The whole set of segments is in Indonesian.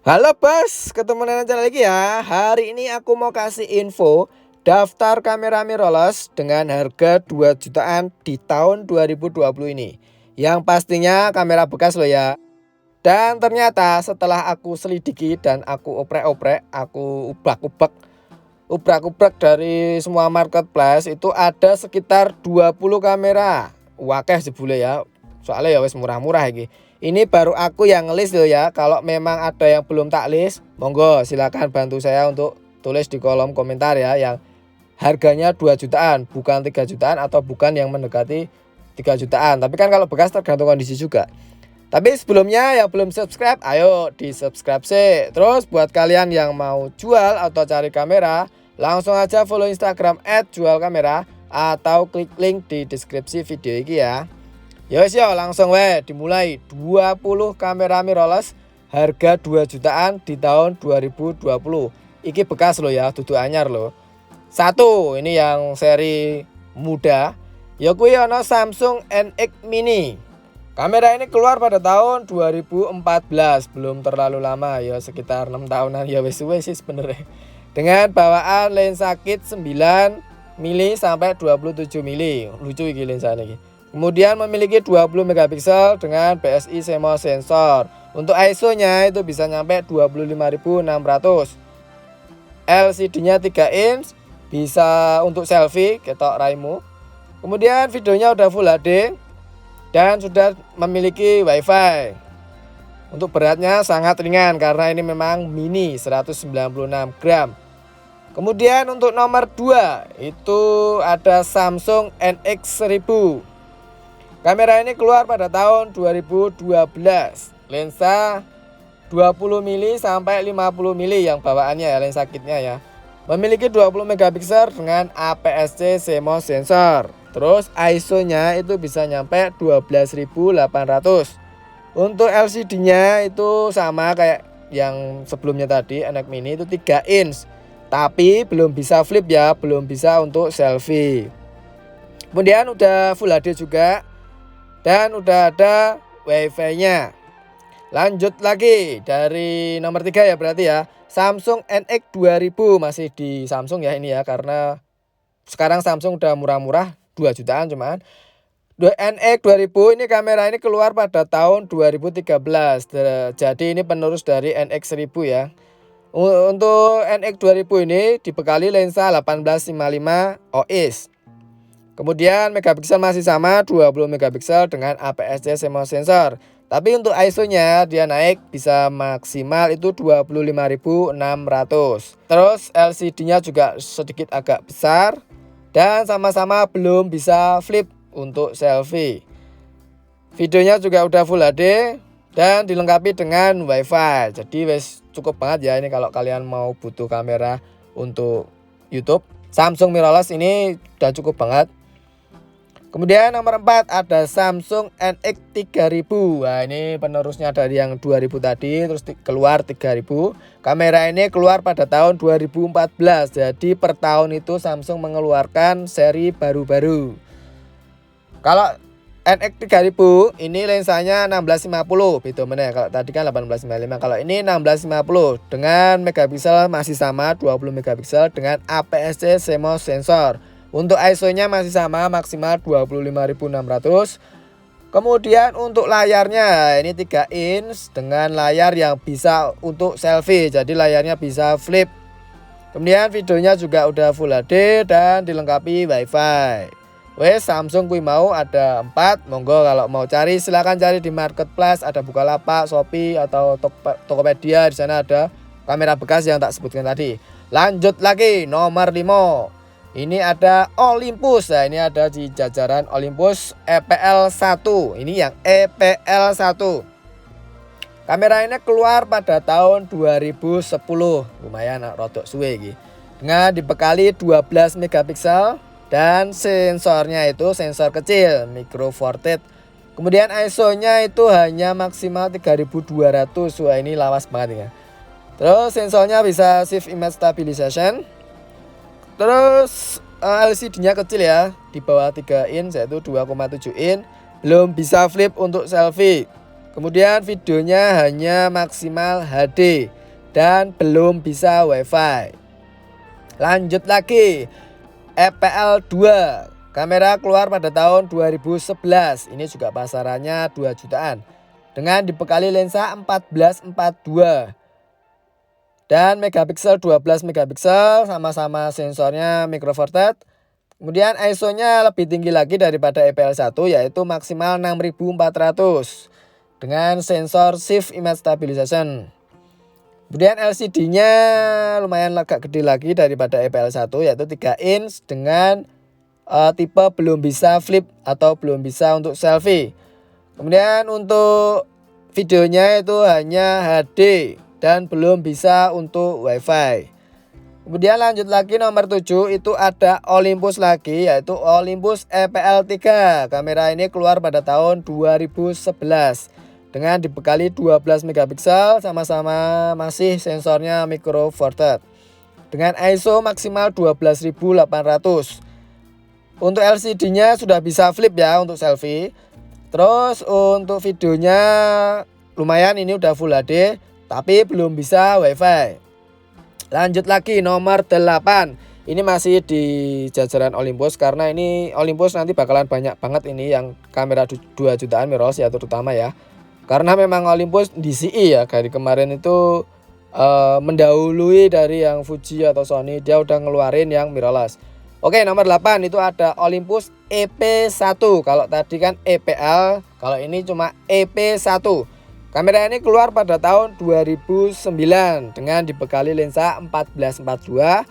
Halo Bos, ketemu dengan channel lagi ya. Hari ini aku mau kasih info daftar kamera mirrorless dengan harga 2 jutaan di tahun 2020 ini. Yang pastinya kamera bekas loh ya. Dan ternyata setelah aku selidiki dan aku oprek-oprek, aku ubrak-ubrak dari semua marketplace, itu ada sekitar 20 kamera. Wakeh jebule ya. Soalnya ya wis murah-murah iki. Ini baru aku yang ngelis loh ya. Kalau memang ada yang belum tak list, monggo silakan bantu saya untuk tulis di kolom komentar ya, yang harganya 2 jutaan, bukan 3 jutaan atau bukan yang mendekati 3 jutaan. Tapi kan kalau bekas tergantung kondisi juga. Tapi sebelumnya yang belum subscribe, ayo di subscribe sih. Terus buat kalian yang mau jual atau cari kamera, langsung aja follow Instagram @jualkamera atau klik link di deskripsi video ini ya. Yos yo, langsung dimulai. 20 kamera mirrorless harga 2 jutaan di tahun 2020. Iki bekas loh ya, dudu anyar loh. Satu, ini yang seri muda. Ya kuwi ana Samsung NX Mini. Kamera ini keluar pada tahun 2014, belum terlalu lama ya, sekitar 6 tahunan ya, wis sih sebenarnya. Dengan bawaan lensa kit 9 mili sampai 27 mili. Lucu iki lensanya iki. Kemudian memiliki 20 megapiksel dengan BSI CMOS sensor. Untuk ISO-nya itu bisa nyampe 25.600. LCD-nya 3 inch, bisa untuk selfie ketok raimu. Kemudian videonya udah Full HD dan sudah memiliki WiFi. Untuk beratnya sangat ringan karena ini memang mini 196 gram. Kemudian untuk nomor 2 itu ada Samsung NX 1000. Kamera ini keluar pada tahun 2012. Lensa 20 mili sampai 50 mili yang bawaannya ya, lensa kitnya ya. Memiliki 20 megapiksel dengan APS-C CMOS sensor. Terus ISO-nya itu bisa nyampe 12.800. Untuk LCD-nya itu sama kayak yang sebelumnya tadi, NX Mini itu 3 inch. Tapi belum bisa flip ya, belum bisa untuk selfie. Kemudian udah Full HD juga. Dan udah ada WiFi-nya. Lanjut lagi dari nomor 3 ya berarti ya. Samsung NX 2000, masih di Samsung ya ini ya, karena sekarang Samsung udah murah-murah 2 jutaan cuman. NX 2000 ini kamera ini keluar pada tahun 2013. Jadi ini penerus dari NX 1000 ya. Untuk NX 2000 ini dibekali lensa 1855 OIS. Kemudian megapiksel masih sama 20 megapiksel dengan APS-C CMOS sensor. Tapi untuk ISO-nya dia naik bisa maksimal itu 25.600. Terus LCD-nya juga sedikit agak besar dan sama-sama belum bisa flip untuk selfie. Videonya juga udah Full HD dan dilengkapi dengan WiFi. Jadi wes cukup banget ya ini kalau kalian mau butuh kamera untuk YouTube. Samsung mirrorless ini udah cukup banget. Kemudian nomor 4 ada Samsung NX 3000. Nah, ini penerusnya dari yang 2000 tadi, terus keluar 3000. Kamera ini keluar pada tahun 2014. Jadi per tahun itu Samsung mengeluarkan seri baru-baru. Kalau NX 3000 ini lensanya 1650, beda mana ya. Kalau tadi kan 1855, kalau ini 1650 dengan megapiksel masih sama 20 megapiksel dengan APS-C CMOS sensor. Untuk ISO-nya masih sama maksimal 25.600. Kemudian untuk layarnya ini 3 inch dengan layar yang bisa untuk selfie. Jadi layarnya bisa flip. Kemudian videonya juga udah Full HD dan dilengkapi WiFi. Wes Samsung kui mau ada 4. Monggo kalau mau cari silahkan cari di marketplace, ada Bukalapak, Shopee atau Tokopedia. Di sana ada kamera bekas yang tak sebutkan tadi. Lanjut lagi nomor 5. Ini ada Olympus. Nah, ini ada di jajaran Olympus EPL 1. Ini yang EPL 1. Kamera ini keluar pada tahun 2010. Lumayan rodok suwe iki. Dengan dibekali 12 megapiksel dan sensornya itu sensor kecil micro four thirds. Kemudian ISO-nya itu hanya maksimal 3200. Wah, ini lawas banget ya. Terus sensornya bisa shift image stabilization. Terus LCD-nya kecil ya, di bawah 3 inch yaitu 2,7 inch. Belum bisa flip untuk selfie. Kemudian videonya hanya maksimal HD dan belum bisa WiFi. Lanjut lagi, EPL 2. Kamera keluar pada tahun 2011. Ini juga pasarannya 2 jutaan. Dengan dibekali lensa 1442 dan megapiksel 12 megapiksel, sama-sama sensornya micro four third. Kemudian ISO-nya lebih tinggi lagi daripada EPL 1, yaitu maksimal 6400 dengan sensor shift image stabilization. Kemudian LCD-nya lumayan agak gede lagi daripada EPL 1, yaitu 3 inch dengan tipe belum bisa flip atau belum bisa untuk selfie. Kemudian untuk videonya itu hanya HD dan belum bisa untuk WiFi. Kemudian lanjut lagi nomor 7, itu ada Olympus lagi, yaitu Olympus EPL 3. Kamera ini keluar pada tahun 2011 dengan dibekali 12 megapiksel, sama-sama masih sensornya micro four third dengan ISO maksimal 12800. Untuk LCD-nya sudah bisa flip ya untuk selfie. Terus untuk videonya lumayan, ini udah Full HD tapi belum bisa WiFi. Lanjut lagi nomor 8. Ini masih di jajaran Olympus, karena ini Olympus nanti bakalan banyak banget ini yang kamera 2 jutaan mirrorless ya, terutama ya. Karena memang Olympus DCI ya, dari kemarin itu mendahului dari yang Fuji atau Sony, dia udah ngeluarin yang mirrorless. Oke, nomor 8 itu ada Olympus EP1. Kalau tadi kan EPL, kalau ini cuma EP1. Kamera ini keluar pada tahun 2009 dengan dibekali lensa 1442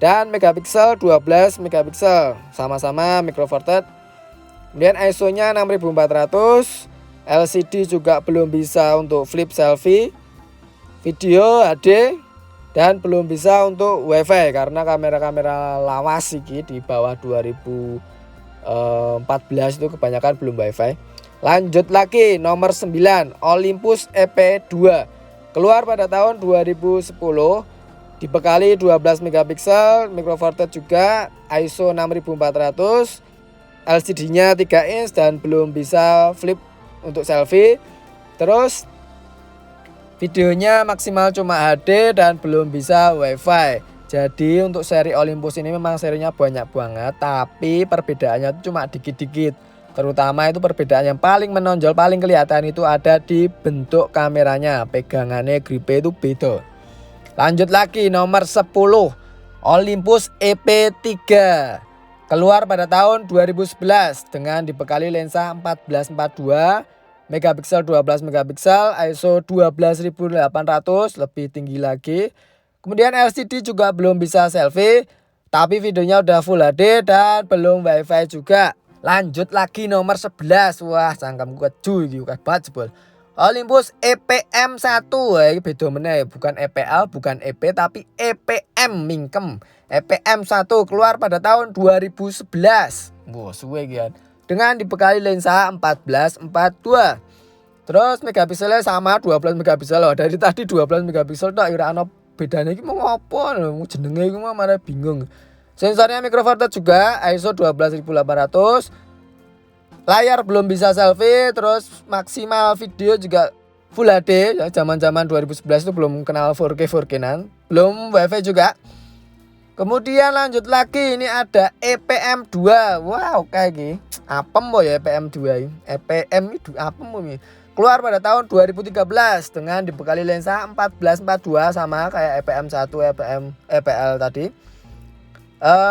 dan megapiksel 12 megapiksel, sama-sama micro four third. Kemudian ISO-nya 6400, LCD juga belum bisa untuk flip selfie, video HD dan belum bisa untuk WiFi karena kamera-kamera lawas iki di bawah 2014 itu kebanyakan belum WiFi. Lanjut lagi nomor 9, Olympus EP2. Keluar pada tahun 2010, dibekali 12 megapiksel, micro four third juga, ISO 6400, LCD-nya 3 inch dan belum bisa flip untuk selfie. Terus videonya maksimal cuma HD dan belum bisa WiFi. Jadi untuk seri Olympus ini memang serinya banyak banget, tapi perbedaannya itu cuma dikit-dikit. Terutama itu perbedaan yang paling menonjol, paling kelihatan itu ada di bentuk kameranya. Pegangannya, gripnya itu beda. Lanjut lagi nomor 10, Olympus EP3. Keluar pada tahun 2011 dengan dibekali lensa 1442, megapiksel 12 megapiksel, ISO 12800, lebih tinggi lagi. Kemudian LCD juga belum bisa selfie, tapi videonya udah Full HD dan belum WiFi juga. Lanjut lagi nomor 11. Wah, cangkemku keju iki banget jebol. Olympus EPM1. Ini beda meneh, bukan EPL, bukan EP, tapi EPM mingkem. EPM1 keluar pada tahun 2011. Wah, suwe iki. Dengan dibekali lensa 1442. Terus megapikselnya sama 12 megapiksel loh. Dari tadi 12 megapiksel tok ora ana bedane iki mau ngopo lho, jenenge iki mah malah bingung. Sensornya micro four third juga, ISO 12800. Layar belum bisa selfie, terus maksimal video juga Full HD. Ya, zaman-zaman 2011 itu belum kenal 4K 4K-nan. Belum WiFi juga. Kemudian lanjut lagi, ini ada EPM2. Wow, kayak gini. Apem boh ya EPM2 ini. EPM itu apem ini. Keluar pada tahun 2013 dengan dibekali lensa 1442 sama kayak EPM1, EPL tadi.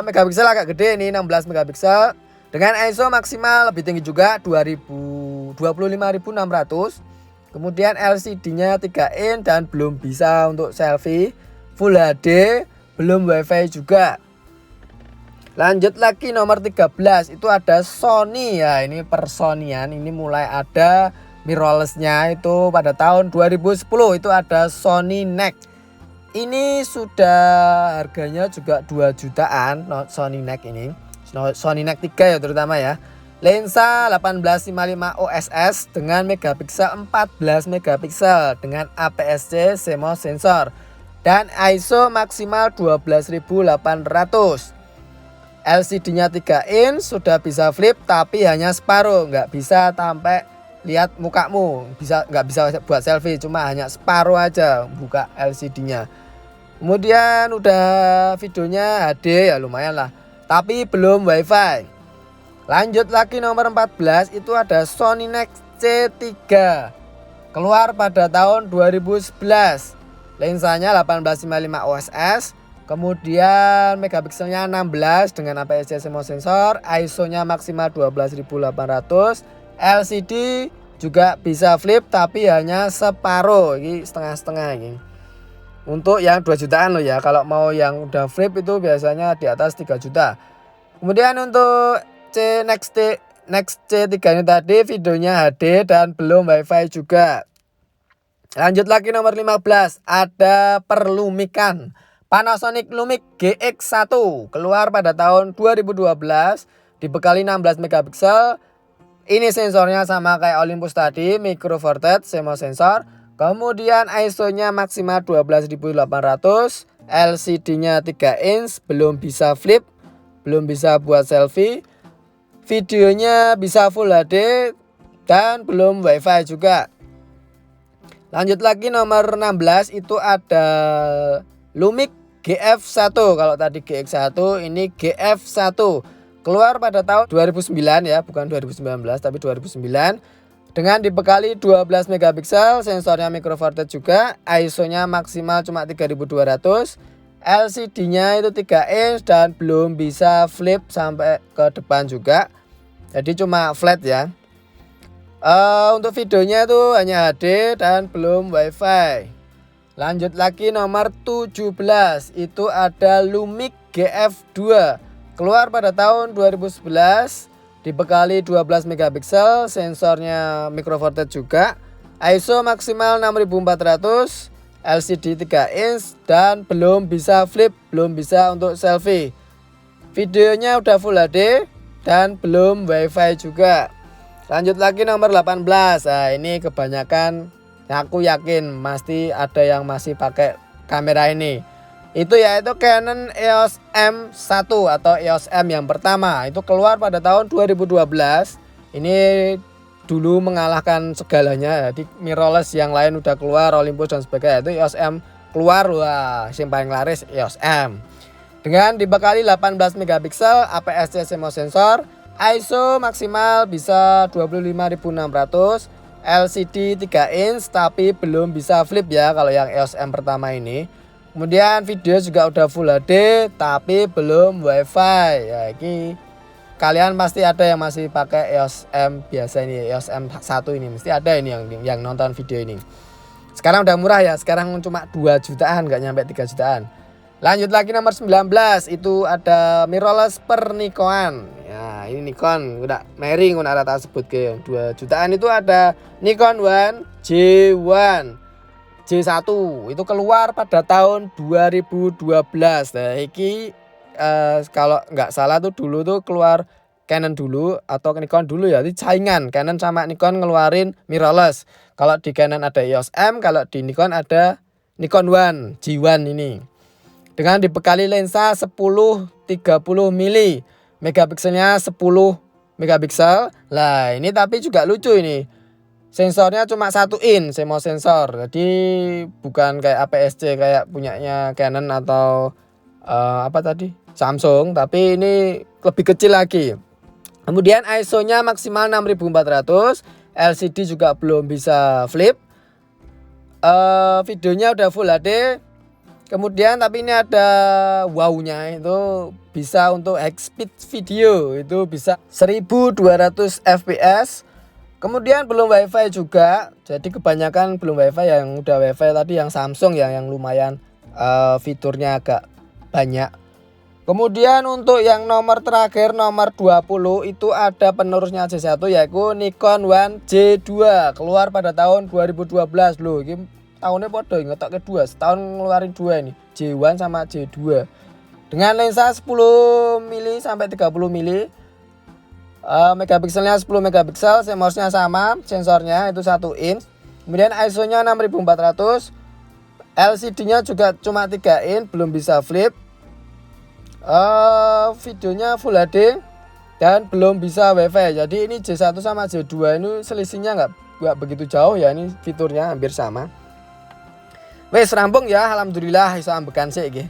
Megapiksel agak gede ini, 16 megapiksel. Dengan ISO maksimal lebih tinggi juga 25600. Kemudian LCD-nya 3 inch dan belum bisa untuk selfie. Full HD, belum WiFi juga. Lanjut lagi nomor 13, itu ada Sony ya. Ini Personian, ini mulai ada mirrorless-nya itu pada tahun 2010. Itu ada Sony NEX. Ini sudah harganya juga 2 jutaan Sony NEX ini. Sony NEX 3 ya terutama ya. Lensa 1855 OSS dengan megapiksel 14 megapiksel dengan APS-C CMOS sensor dan ISO maksimal 12800. LCD-nya 3 inch, sudah bisa flip tapi hanya separuh, nggak bisa sampai lihat mukamu, nggak bisa buat selfie, cuma hanya separuh aja buka LCD-nya. Kemudian udah videonya HD ya lumayan lah, tapi belum WiFi. Lanjut lagi nomor 14 itu ada Sony Nex-C3, keluar pada tahun 2011. Lensanya 1855 OSS, kemudian megapikselnya 16 dengan APS-C semua sensor, ISO-nya maksimal 12800, LCD juga bisa flip tapi hanya separuh, ini setengah-setengah ini. Untuk yang 2 jutaan loh ya, kalau mau yang udah flip itu biasanya di atas 3 juta. Kemudian untuk Nex-C3 ini tadi videonya HD dan belum WiFi juga. Lanjut lagi nomor 15, ada perlumikan Panasonic Lumix GX1, keluar pada tahun 2012, dibekali 16 megapiksel. Ini sensornya sama kayak Olympus tadi, micro four thirds semua sensor. Kemudian ISO-nya maksimal 12800, LCD-nya 3 inch, belum bisa flip, belum bisa buat selfie. Videonya bisa Full HD dan belum WiFi juga. Lanjut lagi nomor 16 itu ada Lumix GF1. Kalau tadi GX1, ini GF1. Keluar pada tahun 2009 ya, bukan 2019 tapi 2009. Dengan dibekali 12 megapiksel, sensornya micro four thirds juga, ISO-nya maksimal cuma 3200, LCD-nya itu 3 inch dan belum bisa flip sampai ke depan juga. Jadi cuma flat ya. Untuk videonya itu hanya HD dan belum WiFi. Lanjut lagi nomor 17, itu ada Lumix GF2. Keluar pada tahun 2011, dibekali 12 megapiksel, sensornya micro four thirds juga, ISO maksimal 6400, LCD 3 inch dan belum bisa flip, belum bisa untuk selfie. Videonya udah Full HD dan belum WiFi juga. Lanjut lagi nomor 18. Nah, ini kebanyakan aku yakin pasti ada yang masih pakai kamera ini. Itu yaitu Canon EOS M1 atau EOS M yang pertama. Itu keluar pada tahun 2012. Ini dulu mengalahkan segalanya. Jadi mirrorless yang lain udah keluar, Olympus dan sebagainya. Itu EOS M keluar, wah, yang paling laris EOS M. Dengan dibekali 18 megapiksel, APS-C semua sensor, ISO maksimal bisa 25600, LCD 3 inch tapi belum bisa flip ya kalau yang EOS M pertama ini. Kemudian video juga udah Full HD tapi belum WiFi. Ya ini kalian pasti ada yang masih pakai EOS M biasa ini, EOS M1 ini mesti ada ini yang nonton video ini. Sekarang udah murah ya, sekarang cuma 2 jutaan, nggak nyampe 3 jutaan. Lanjut lagi nomor 19, itu ada mirrorless per Nikon. Ya ini Nikon udah mering, udah rata sebut ke 2 jutaan. Itu ada Nikon One J1 J1, itu keluar pada tahun 2012. Nah ini kalau nggak salah tuh dulu tuh keluar Canon dulu atau Nikon dulu ya, itu saingan Canon sama Nikon ngeluarin mirrorless. Kalau di Canon ada EOS M, kalau di Nikon ada Nikon One J1 ini. Dengan dibekali lensa 10-30 mili, megapikselnya 10 megapiksel. Lah ini tapi juga lucu ini. Sensornya cuma 1 inch semua sensor. Jadi bukan kayak APS-C kayak punyanya Canon atau apa tadi? Samsung, tapi ini lebih kecil lagi. Kemudian ISO-nya maksimal 6400, LCD juga belum bisa flip. Videonya udah Full HD. Kemudian tapi ini ada wow-nya, itu bisa untuk high speed video, itu bisa 1200 fps. Kemudian belum WiFi juga. Jadi kebanyakan belum WiFi, yang udah WiFi tadi yang Samsung ya, yang lumayan fiturnya agak banyak. Kemudian untuk yang nomor terakhir nomor 20 itu ada penerusnya J1 yaitu Nikon One J2, keluar pada tahun 2012 loh. Ini tahunnya podo ngetok kedua, setahun ngeluarin dua ini, J1 sama J2. Dengan lensa 10 mili sampai 30 mili. Megapikselnya 10 megapiksel, sensornya sama, sensornya itu 1 inch. Kemudian ISO-nya 6400, LCD-nya juga cuma 3 inch, belum bisa flip. Videonya Full HD dan belum bisa WiFi. Jadi ini J1 sama J2 ini selisihnya nggak begitu jauh ya, ini fiturnya hampir sama. Wes rampung ya, alhamdulillah iso ambekan sik iki.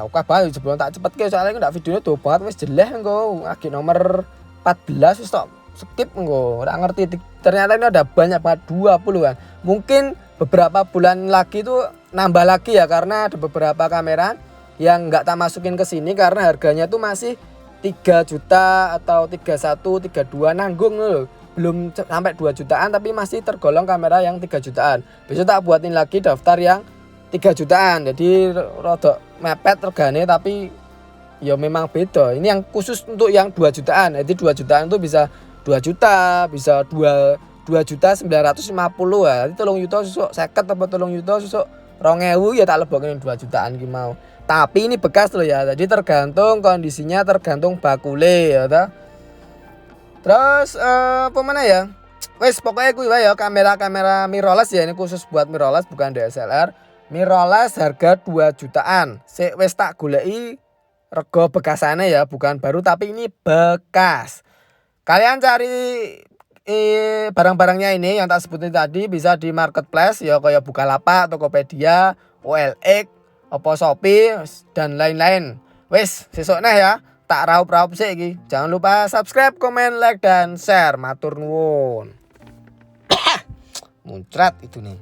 Oke banget sebelum tak cepet ke soalnya aku ndak videonya tuh banget wis jeleh engko agi nomor 14 wis tok skip engko ora ngerti ternyata ini ada banyak banget 20-an. Mungkin beberapa bulan lagi tuh nambah lagi ya karena ada beberapa kamera yang nggak tak masukin ke sini karena harganya tuh masih 3 juta atau 31, 32 nanggung loh. Belum sampai 2 jutaan tapi masih tergolong kamera yang 3 jutaan. Besok tak buatin lagi daftar yang 3 jutaan. Jadi rodok mepet regane tapi ya memang beda. Ini yang khusus untuk yang 2 jutaan. Jadi 2 jutaan itu bisa 2 juta, bisa 2 juta 950 ya. Jadi 3 juta susuk 50 atau 3 juta susuk 2000 ya tak lebokin 2 jutaan ki mau. Tapi ini bekas loh ya. Jadi tergantung kondisinya, tergantung bakule ya ta. Terus apa mana ya? Wes pokoknya gue ya kamera mirrorless ya, ini khusus buat mirrorless bukan DSLR. Mirrorless harga 2 jutaan. Wes tak goleki rego bekasane ya, bukan baru tapi ini bekas. Kalian cari barang-barangnya ini yang tak sebutin tadi bisa di marketplace ya kayak Bukalapak, Tokopedia, OLX, Oppo, Shopee dan lain-lain. Wes sesuk neh ya. Tak raup-raup sih iki. Jangan lupa subscribe, komen, like dan share. Matur nuwun. Muncrat itu nih.